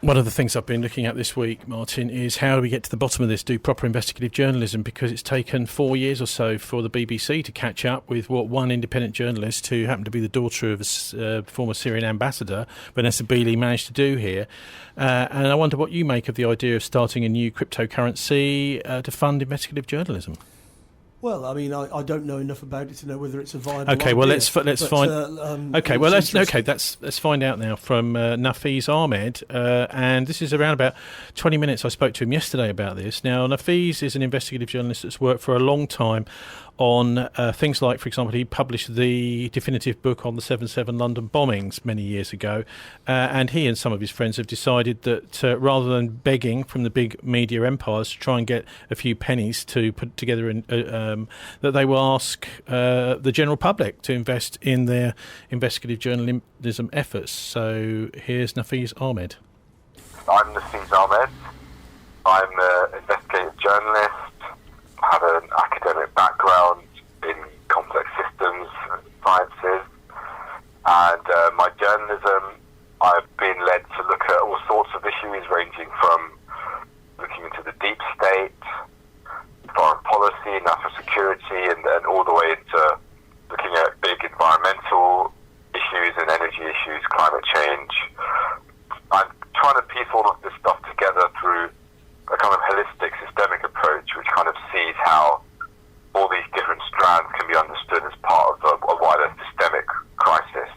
One of the things I've been looking at this week, Martin, is how do we get to the bottom of this, do proper investigative journalism, because it's taken 4 years or so for the BBC to catch up with what one independent journalist, who happened to be the daughter of a former Syrian ambassador, Vanessa Beeley, managed to do here. And I wonder what you make of the idea of starting a new cryptocurrency to fund investigative journalism. Well, I mean, I don't know enough about it to know whether it's a viable Okay, idea. well, let's find. Let's find out now from Nafeez Ahmed, and this is around about 20 minutes. I spoke to him yesterday about this. Now, Nafeez is an investigative journalist that's worked for a long time on things like, for example, he published the definitive book on the 7/7 London bombings many years ago, and he and some of his friends have decided that rather than begging from the big media empires to try and get a few pennies to put together, that they will ask the general public to invest in their investigative journalism efforts. So here's Nafeez Ahmed. I'm Nafeez Ahmed. I'm an investigative journalist. I have an academic background in complex systems and sciences, and my journalism, I've been led to look at all sorts of issues, ranging from looking into the deep state, foreign policy, national security, and all the way into looking at big environmental issues and energy issues, climate change. I'm trying to piece all of this stuff together through a kind of holistic, systemic approach, which kind of sees how all these different strands can be understood as part of a wider systemic crisis.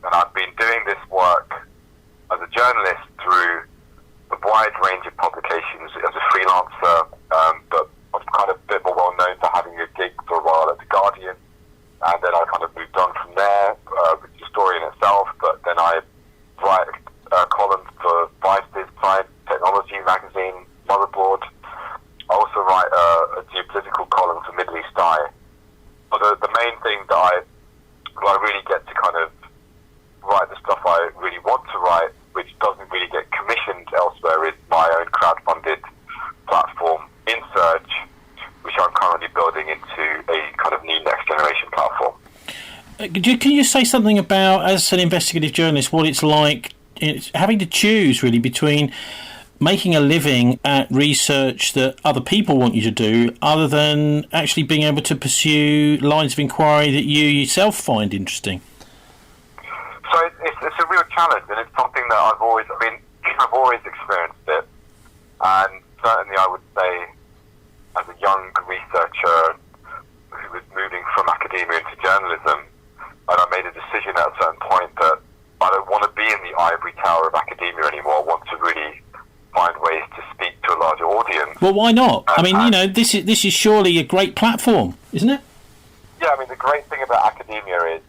And I've been doing this work as a journalist through a wide range of publications as a freelancer, but I'm kind of a bit more well known for having a gig for a while at The Guardian, and then I kind of moved on from there, with the story in itself, but then I write columns for Vice's Science Technology magazine, Motherboard. I also write a geopolitical column for Middle East Eye. But the main thing that I really get to kind of write the stuff I really want to write, which doesn't really get commissioned elsewhere, is my own crowdfunded platform, InSurge, which I'm currently building into a kind of new next generation platform. Can you say something about, as an investigative journalist, what it's like having to choose really between making a living at research that other people want you to do, other than actually being able to pursue lines of inquiry that you yourself find interesting? So it's a real challenge, and it's something that I've always experienced it, and certainly I would say, as a young researcher who was moving from academia into journalism, and I made a decision at a certain point that I don't want to be in the ivory tower of academia anymore. I want to really find ways to speak to a larger audience. Well, why not? I mean, this is surely a great platform, isn't it? Yeah, I mean, the great thing about academia is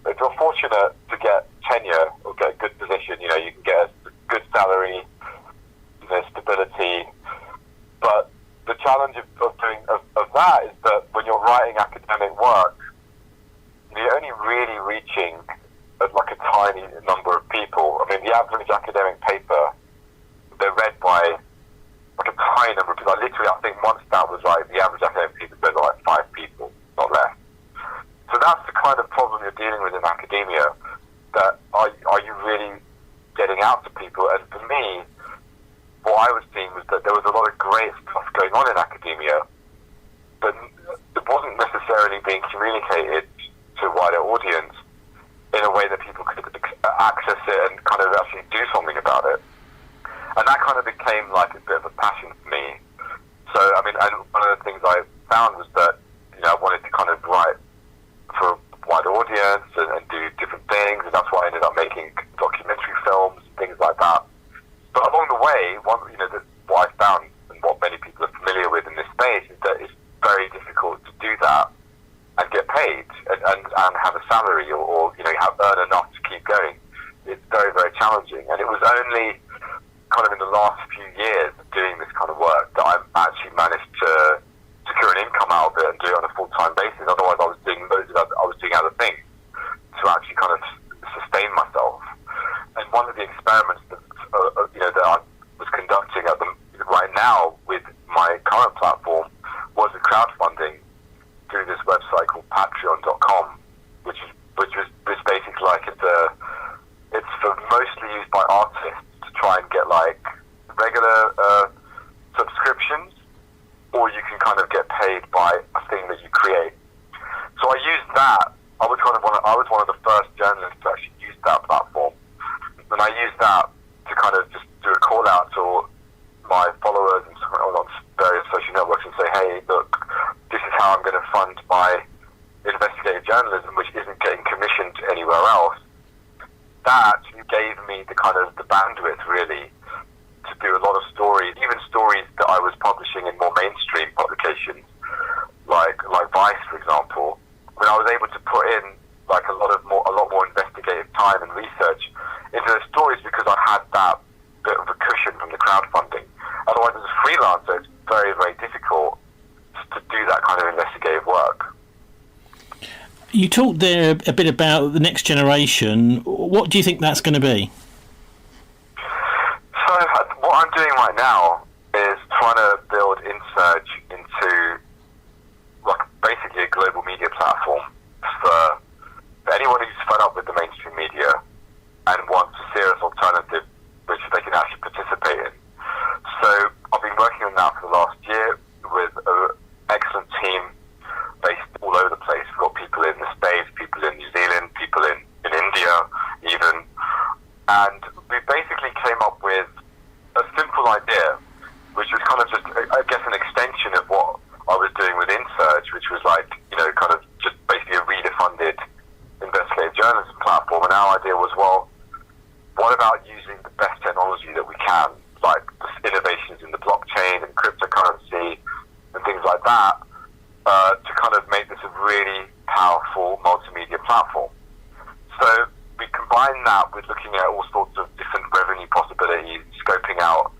if you're fortunate to get tenure or get a good position, you can get a good salary, stability. But the challenge of that is that when you're writing academic work, you're only really reaching like a tiny number of people. I mean, the average academic paper, they're read by like a tiny number of people. I think one stat was like the average academic paper is read by like 5 people, not less. So that's the kind of problem you're dealing with in academia, that are you really getting out to people? And for me, what I was seeing was that there was a lot of great stuff going on in academia, but it wasn't necessarily being communicated to a wider audience in a way that people could access it and kind of actually do something about it. And that kind of became like a bit of a passion for me. So, I mean, and one of the things I found was that, I wanted to kind of write for a wider audience and do different things, and that's why I ended up making documentary films and things like that. But along the way, what I found, and what many people are familiar with in this space, is that it's very difficult to do that and get paid and have a salary or earn enough to keep going. It's very, very challenging. And it was only kind of in the last few years of doing this kind of work that I've actually managed to secure an income out of it and do it on a full-time basis. Otherwise, I was doing other things to actually kind of sustain myself. And one of the experiments that I was conducting right now with my current platform was the crowdfunding through this website called Patreon.com, which is basically like it's mostly used by artists to try and like regular subscriptions, or you can kind of get paid by a thing that you create. So I used that. I was one of the first journalists to actually use that platform, and I used that to kind of just do a call out to my followers and on various social networks and say, hey, look, this is how I'm going to fund my investigative journalism, which isn't getting commissioned anywhere else. That gave me the kind of the bandwidth really to do a lot of stories, even stories that I was publishing in more mainstream publications, like Vice, for example. When I was able to put in like a lot more investigative time and research into the stories because I had that bit of a cushion from the crowdfunding. Otherwise, as a freelancer, it's very, very difficult to do that kind of investigative work. You talked there a bit about the next generation. What do you think that's going to be? So what I'm doing right now is trying to build Insurge into like basically a global media platform for anyone who's fed up with the mainstream media and wants a serious alternative which they can actually participate in. So I've been working on that for the last year with an excellent team based all over the place. We've got people in the States, people in New Zealand, people in India even. And we basically came up with a simple idea, which was kind of just, I guess, an extension of what I was doing with Insurge, which was like, kind of just basically a reader-funded investigative journalism platform. And our idea was, well, what about using the best technology that we can, like the innovations in the blockchain and cryptocurrency and things like that, to kind of make this a really powerful multimedia platform. So we combine that with looking at all sorts of different revenue possibilities, scoping out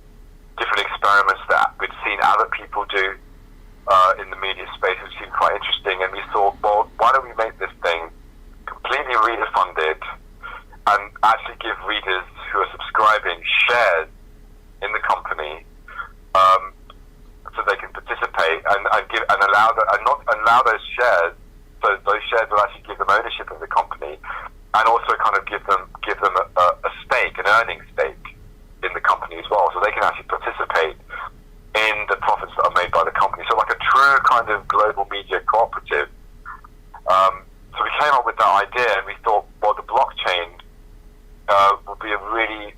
different experiments that we'd seen other people do in the media space, which seemed quite interesting. And we thought, well, why don't we make this thing completely reader-funded and actually give readers who are subscribing shares in the company, so they can participate and allow those shares. So those shares will actually give them ownership of the company, and also kind of give them a stake, an earning stake in the company as well, so they can actually participate in the profits that are made by the company. So like a true kind of global media cooperative. So we came up with that idea, and we thought, well, the blockchain would be a really,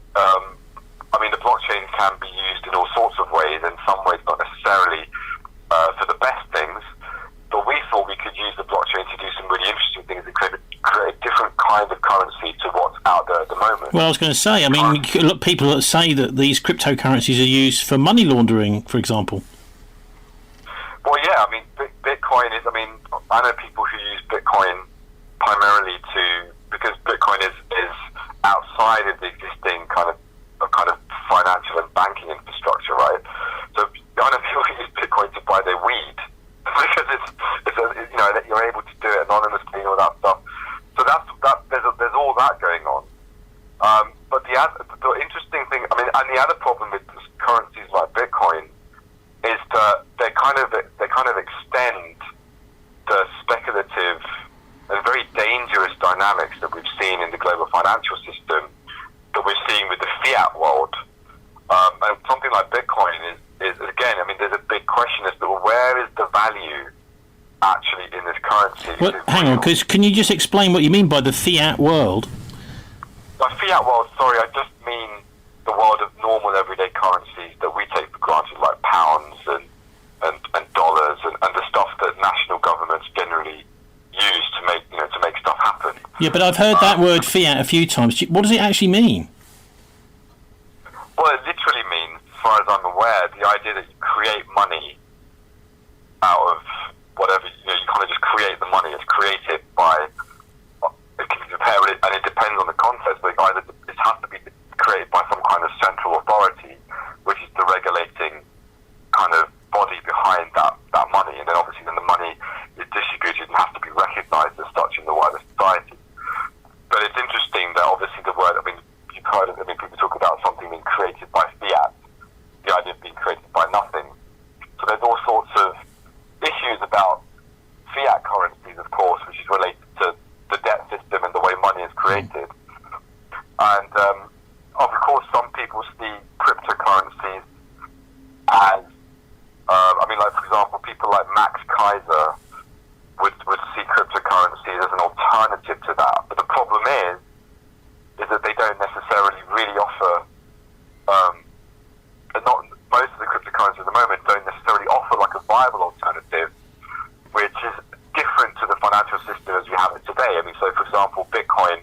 the blockchain can be used in all sorts of ways, in some ways not necessarily for the best things, but we thought we could use the blockchain to do some really interesting things and create a different kind of currency to what's out there at the moment. Well, I was going to say, look, people that say that these cryptocurrencies are used for money laundering, for example. Well, yeah, Bitcoin is, I know people who use Bitcoin primarily because Bitcoin is outside of the existing kind of financial and banking infrastructure, right? So I know people who use Bitcoin to buy their weed because that you're able to do it anonymously and all that stuff. So there's all that going on. But the interesting thing, and the other problem with currencies like Bitcoin is that they kind of extend the speculative and very dangerous dynamics that we've seen in the global financial system, that we're seeing with the fiat world. And something like Bitcoin is again, there's a big question as to where is the value actually in this currency. Well, hang on, because can you just explain what you mean by the fiat world? By fiat world, sorry, I just mean the world of normal everyday currencies that we take for granted, like pounds and dollars and the stuff that national governments generally use to make stuff happen. Yeah, but I've heard that word fiat a few times. What does it actually mean? Well, it literally means, as far as I'm aware, the idea that you create money out of whatever, you kind of just create the money. It's created by, it can be prepared, and it depends on the context, but either it has to be created by some kind of central authority, which is the regulating kind of body behind that money, and then obviously then the money is distributed and has to be recognised as such in the wider society. But it's interesting that obviously the word, you've heard of, people talk about something being created by fiat, the idea of being created by nothing. So there's all sorts of issues about fiat currencies, of course, which is related to the debt system and the way money is created. And of course, some people see cryptocurrencies cryptocurrencies as, like for example, people like Max Kaiser would see cryptocurrencies as an alternative to that. But the problem is that they don't necessarily really offer, not most of the cryptocurrencies at the moment don't necessarily offer like a viable alternative, which is different to the financial system as we have it today. I mean, so for example, Bitcoin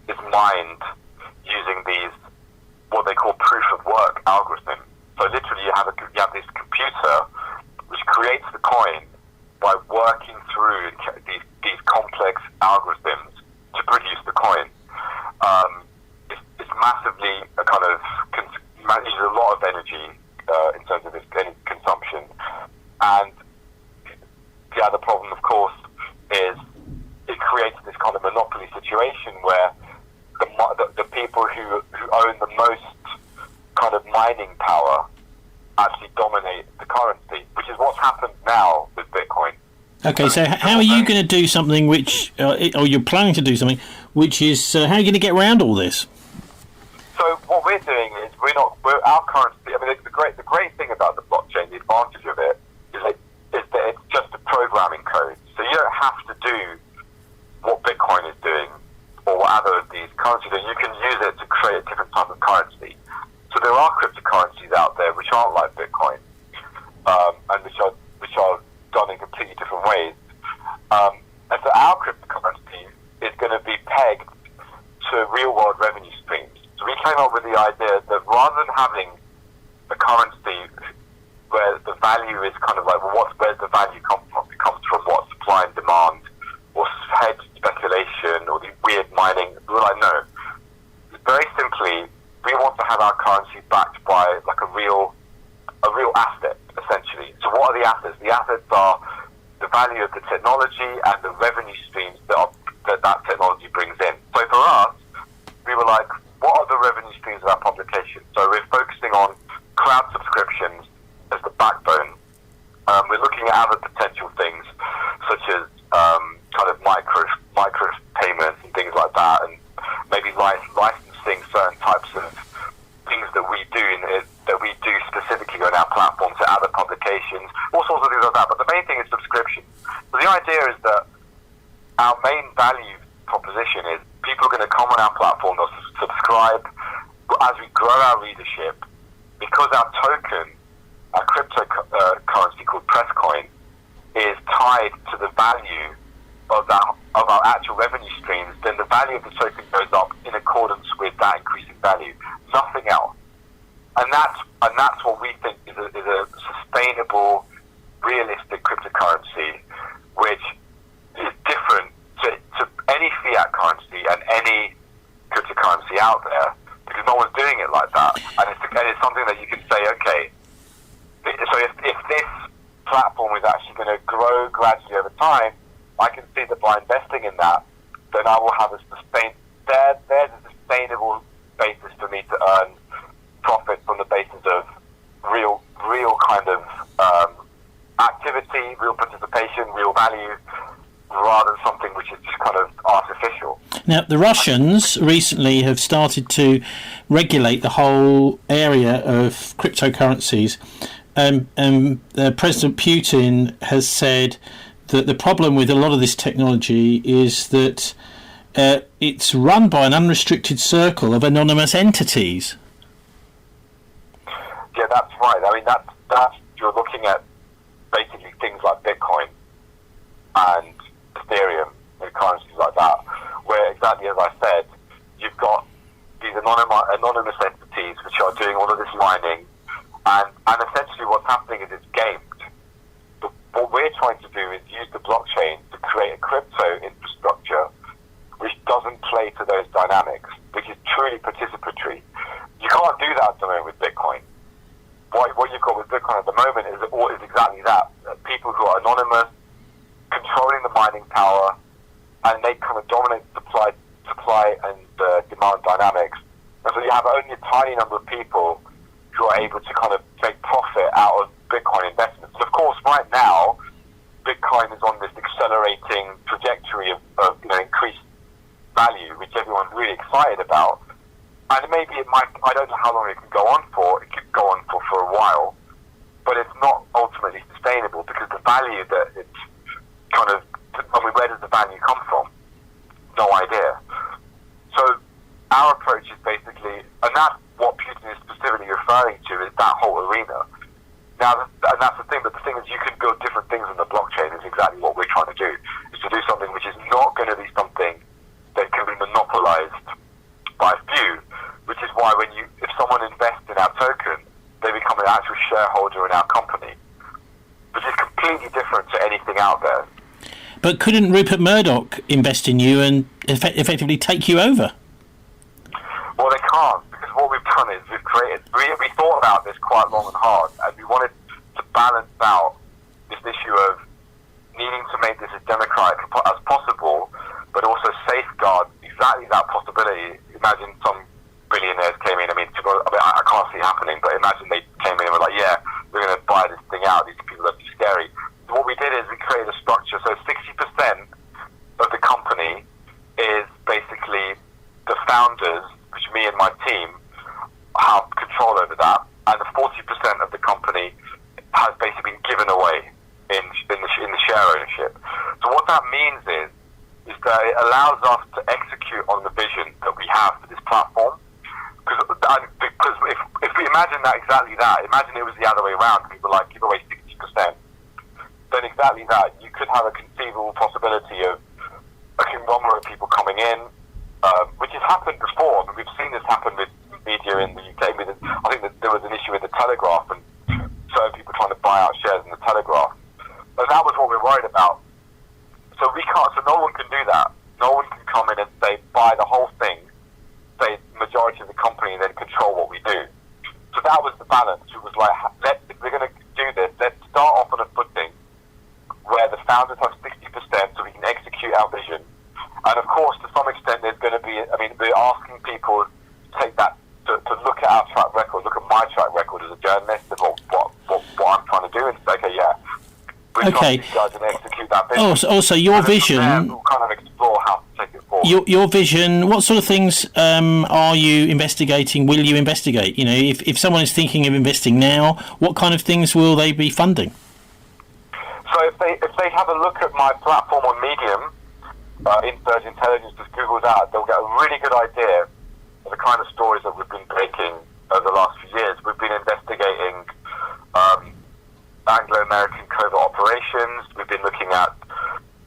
is mined using these, what they call proof of work algorithms. So literally you have this computer which creates the coin by working through these complex algorithms to produce the coin. It's massively a kind of uses a lot of energy in terms of its consumption, and the other problem, of course, is it creates this kind of monopoly situation where the people who own the most kind of mining power actually dominate the currency, which is what's happened now with Bitcoin. Okay, so how are you going to do something which, or you're planning to do something, which is, how are you going to get around all this? So what we're doing is our currency. I mean, the great thing about the blockchain, the advantage of it, is that it's just a programming code. So you don't have to do what Bitcoin is doing or what other of these currencies do. You can use it to create a different type of currency. So there are cryptocurrencies out there which aren't like Bitcoin, and which are done in completely different ways. And so our cryptocurrency is going to be pegged to real-world revenue streams. So we came up with the idea that rather than having a currency where the value is kind of like, well, where's the value come from? It comes from what? Supply and demand, or hedged speculation, or the weird mining. We're like, no. Very simply, we want to have our currency backed by like a real asset, essentially. So what are the assets? The assets are the value of the technology and the revenue streams that technology brings in. So for us, we were like, what are the revenue streams of our publication? So we're focusing on cloud subscriptions as the backbone. We're looking at other potential things, such as kind of micro payments and things like that, and maybe licensing certain types of things that we do specifically on our platform to other publications, all sorts of things like that. But the main thing is subscription. So the idea is that our main value proposition is people are going to come on our platform, they'll subscribe. As we grow our readership, because our token, our cryptocurrency called Presscoin, is tied to the value of our actual revenue streams, then the value of the token goes up in accordance with that increasing value. Nothing else. And that's what we think is a sustainable, realistic cryptocurrency, which is different to any fiat currency and any cryptocurrency out there, because no one's doing it like that. And it's something that you can say, okay, so if this platform is actually going to grow gradually over time, I can see that by investing in that, then I will have there's a sustainable basis for me to earn profit from the basis of real kind of activity, real participation, real value, rather than something which is just kind of artificial. Now, the Russians recently have started to regulate the whole area of cryptocurrencies. President Putin has said that the problem with a lot of this technology is that it's run by an unrestricted circle of anonymous entities. Yeah, that's right. I mean, that's you're looking at basically things like Bitcoin and Ethereum and currencies like that, where exactly as I said, you've got these anonymous entities which are doing all of this mining, and essentially what's happening is it's gamed. What we're trying to do is use the blockchain to create a crypto infrastructure which doesn't play to those dynamics, which is truly participatory. You can't do that at the moment with Bitcoin. What you've got with Bitcoin at the moment is exactly that. People who are anonymous, controlling the mining power, and they kind of dominate supply and demand dynamics. And so you have only a tiny number of people who are able to kind of make profit out of Bitcoin investments. And of course, right now, Bitcoin is on this accelerating trajectory of increased value, which everyone's really excited about. And maybe it might, I don't know how long it can go on for. what Putin is specifically referring to is that whole arena. Now, and that's the thing, but the thing is you can build different things on the blockchain is exactly what we're trying to do, is to do something which is not going to be something that can be monopolized by a few, which is why if someone invests in our token, they become an actual shareholder in our company, which is completely different to anything out there. But couldn't Rupert Murdoch invest in you and effectively take you over? Well, they can't, because what we've done is we thought about this quite long and hard, and we wanted to balance out this issue of needing to make this as democratic as possible, but also safeguard exactly that possibility. Imagine some billionaires came in, I can't see it happening, but imagine they came in and were like, yeah, we're going to buy this thing out, these people are too scary. So what we did is we created a structure, so 60% of the company is basically the founders, which me and my team have control over that, and the 40% of the company has basically been given away in the share ownership. So what that means is that it allows us to execute on the vision that we have for this platform. Because if we imagine imagine it was the other way around, people like give away 60%, then exactly that, you could have a conceivable possibility of a conglomerate of people coming in, which has happened before. We've seen this happen with media in the UK. I think that there was an issue with the Telegraph and certain people trying to buy out shares in the Telegraph. And that was what we're worried about. So we can't. So no one can do that. No one can come in and say buy the whole thing, say majority of the company, and then control what we do. So that was the balance. It was like, if we're going to do this, let's start off on a footing where the founders have 60%, so we can execute our vision. And of course, to some extent, there's going to be. We're asking people to take that to look at our track record, look at my track record as a journalist, and what I'm trying to do, and say, okay, yeah. Okay. These guys and execute that vision. Also, your and vision. There, we'll kind of explore how to take it forward. Your vision. What sort of things are you investigating? Will you investigate? If someone is thinking of investing now, what kind of things will they be funding? So if they have a look at my platform on Medium, Insurge Intelligence, just Google that, they'll get a really good idea of the kind of stories that we've been breaking over the last few years. We've been investigating Anglo-American covert operations. We've been looking at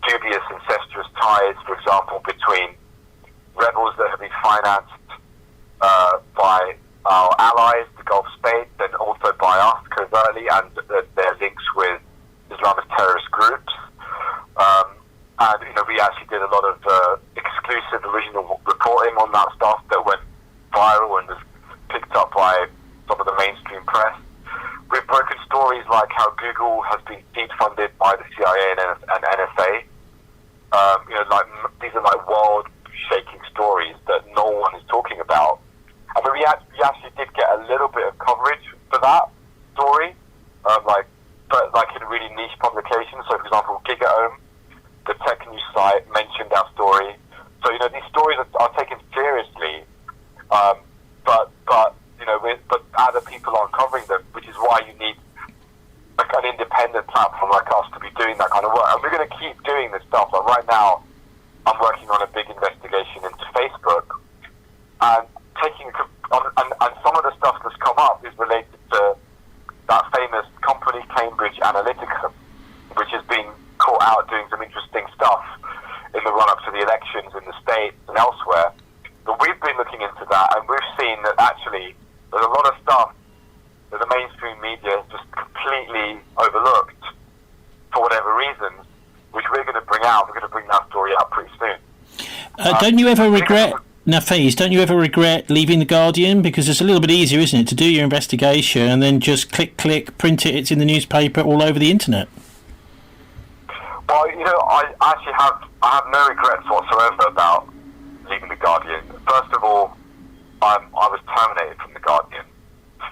dubious incestuous ties, for example, between rebels that have been financed by our allies, the Gulf states, and also by us covertly, and their links with Islamist terrorist groups. And we actually did a lot of exclusive original reporting on that stuff that went viral and was picked up by some of the mainstream press. We've broken stories like how Google has been seed funded by the CIA and NSA. These are like world-shaking stories that no one is talking about. We actually did get a little bit of coverage for that story, but in really niche publications. So, for example, GigaOM, the tech news site, mentioned our story. So, these stories are taken seriously, but other people aren't covering them, which is why you need an independent platform like us to be doing that kind of work. And we're going to keep doing this stuff. Like right now, I'm working on a big investigation into Facebook, and and some of the stuff that's come up is related to that famous company, Cambridge Analytica, which has been caught out doing some interesting stuff in the run-up to the elections in the States and elsewhere. But we've been looking into that, and we've seen that actually there's a lot of stuff that the mainstream media has just completely overlooked for whatever reasons, which we're going to bring out. We're going to bring that story out pretty soon. Don't you ever regret, Nafeez, don't you ever regret leaving The Guardian? Because it's a little bit easier, isn't it, to do your investigation and then just click, print it, it's in the newspaper all over the internet? Well, I actually have no regrets whatsoever about leaving The Guardian. First of all, I was terminated from The Guardian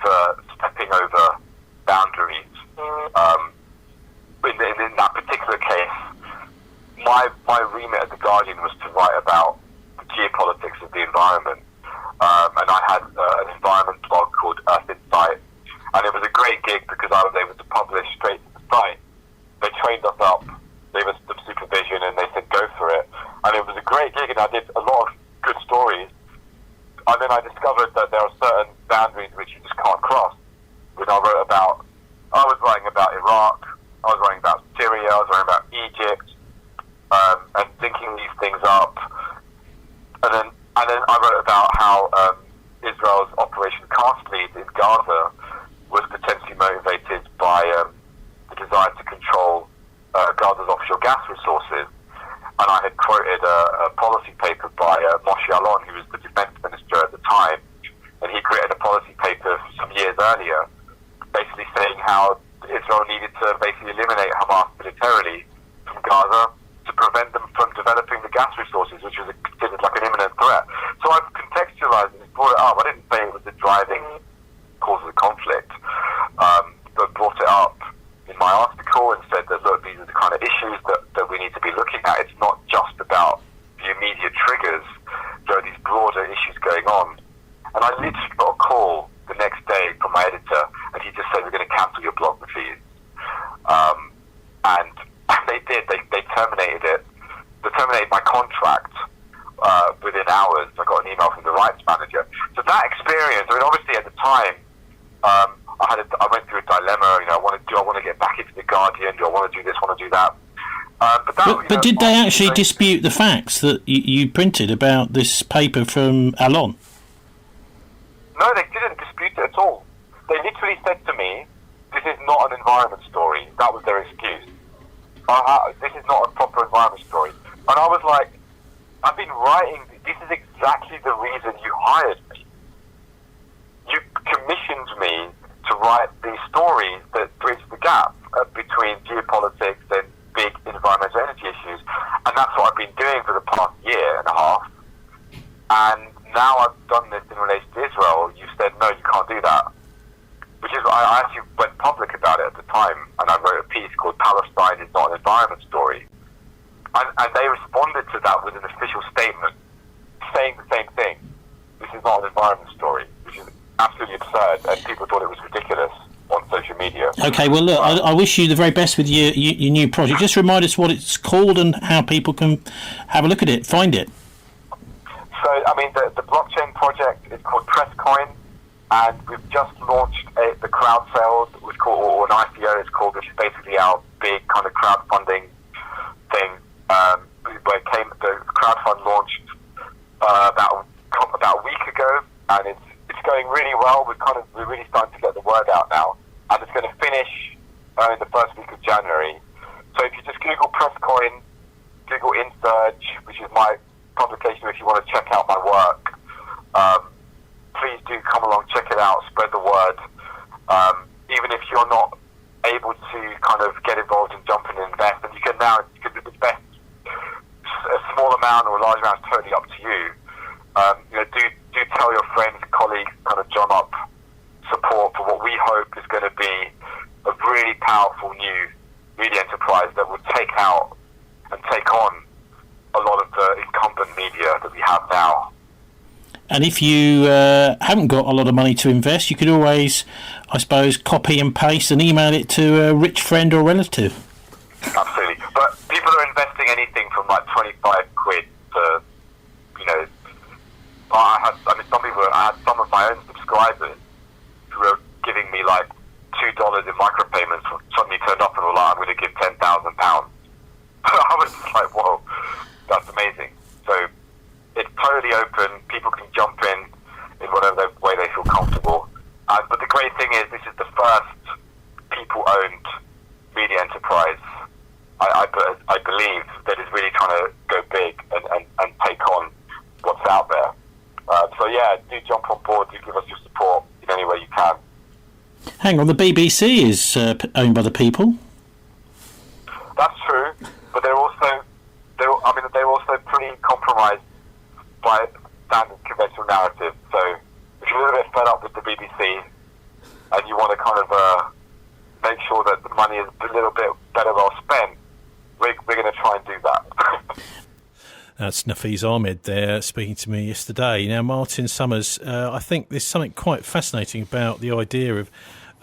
for stepping over boundaries. In that particular case, my remit at The Guardian was to write about the geopolitics of the environment. And I had an environment blog called Earth Insight. And it was a great gig because I was able to publish straight to the site. They trained us up, gave us some supervision, and they said, go for it. And it was a great gig, and I did a lot of good stories. And then I discovered that there are certain nosebleed in Gaza was potentially motivated by the desire to control Gaza's offshore gas resources. And I had quoted a policy paper by Moshe Alon, who was the defense minister at the time, and he created a policy paper some years earlier, basically saying how Israel needed to basically eliminate Hamas militarily from Gaza to prevent them from developing the gas resources, which was considered like an imminent threat. So I've contextualized and brought it up. I didn't say it was the driving cause of the conflict, but brought it up in my article and said that, look, these are the kind of issues that we need to be looking at. It's not just about the immediate triggers. There are these broader issues going on. And I literally got a call the next day from my editor, and he just said, we're going to cancel your blog, Nafeez. And they did. They terminated it. They terminated my contract within hours. I got an email from the rights manager. So that experience, I mean, obviously at the time, I went through a dilemma. You know, do I want to get back into the Guardian? Do I want to do this? Want to do that? But did they actually dispute the facts that you printed about this paper from Alon? No, they didn't dispute it at all. They literally said to me, "This is not an environment story." That was their excuse. This is not a proper environment story. And I was like, I've been writing. This is exactly the reason you hired me. You commissioned me to write these stories that bridge the gap between geopolitics and big environmental energy issues. And that's what I've been doing for the past year and a half. And now I've done this in relation to Israel. You said, no, you can't do that. Which is, I actually went public about it at the time, and I wrote a piece called Palestine is not an environment story. And they responded to that with an official statement saying the same thing. This is not an environment story, which is absolutely absurd, and people thought it was ridiculous on social media. Okay, well, look, I wish you the very best with your new project. Just remind us what it's called and how people can have a look at it, find it. So, I mean, the blockchain project is called Presscoin, and we've just launched the crowd sale, which or an ICO is called, which is basically our big kind of crowdfunding thing. Where the crowdfund launched about a week ago, and it's going really well. We're really starting to get the word out now, and it's going to finish in the first week of January. So if you just Google Presscoin, Google InSurge, which is my publication, if you want to check out my work, please do come along, check it out, spread the word. Even if you're not able to kind of get involved and jump in and invest, and you can invest a small amount or a large amount, is totally up to you. Do tell your friends, colleagues, kind of drum up support for what we hope is going to be a really powerful new media enterprise that will take out and take on a lot of the incumbent media that we have now. And if you haven't got a lot of money to invest, you could always, I suppose, copy and paste and email it to a rich friend or relative. Absolutely. But people are investing anything from like 25 quid to, I had some of my own subscribers who were giving me like $2 in micropayments, suddenly turned up and were like, I'm going to give £10,000. I was just like, whoa, that's amazing. So it's totally open. People can jump in whatever way they feel comfortable. But the great thing is, this is the first people-owned media enterprise, I believe, that is really trying to go big and take on what's out there. So yeah, do jump on board. Do give us your support in any way you can. Hang on, the BBC is owned by the people. That's true, but they're also pretty compromised by standard conventional narrative. So if you're a little bit fed up with the BBC and you want to kind of make sure that the money is a little bit better well spent, we're going to try and do that. That's Nafeez Ahmed there speaking to me yesterday. Now, Martin Summers, I think there's something quite fascinating about the idea of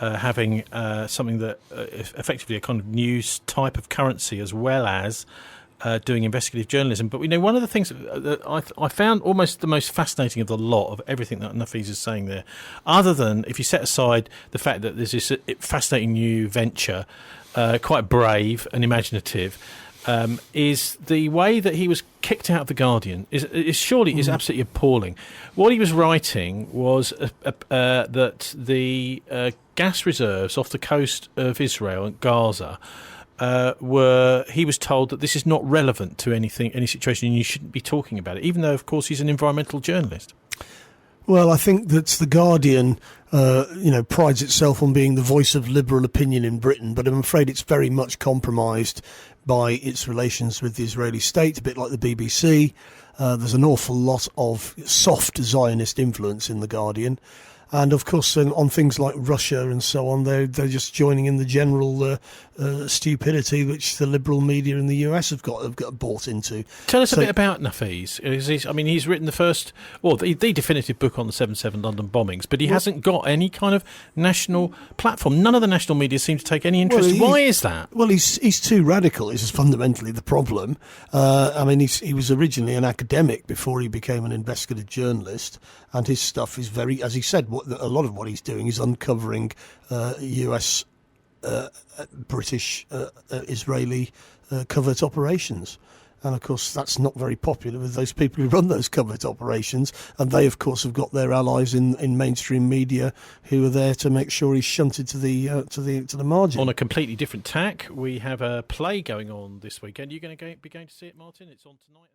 having something that effectively a kind of news type of currency as well as doing investigative journalism. But one of the things that I found almost the most fascinating of the lot of everything that Nafeez is saying there, other than if you set aside the fact that there's this fascinating new venture, quite brave and imaginative, is the way that he was kicked out of The Guardian is absolutely appalling. What he was writing was that the gas reserves off the coast of Israel and Gaza he was told that this is not relevant to any situation, and you shouldn't be talking about it, even though, of course, he's an environmental journalist. Well, I think that The Guardian, prides itself on being the voice of liberal opinion in Britain, but I'm afraid it's very much compromised by its relations with the Israeli state, a bit like the BBC. There's an awful lot of soft Zionist influence in The Guardian. And, of course, on things like Russia and so on, they're just joining in the general stupidity which the liberal media in the US have got bought into. Tell us a bit about Nafeez. He's written the definitive book on the 7/7 London bombings, but he hasn't got any kind of national platform. None of the national media seem to take any interest. Why is that? Well, he's too radical. This is fundamentally the problem. He was originally an academic before he became an investigative journalist, and his stuff is very, as he said, a lot of what he's doing is uncovering US, British, Israeli covert operations. And, of course, that's not very popular with those people who run those covert operations. And they, of course, have got their allies in mainstream media who are there to make sure he's shunted to the margin. On a completely different tack, we have a play going on this weekend. Are you going to be going to see it, Martin? It's on tonight.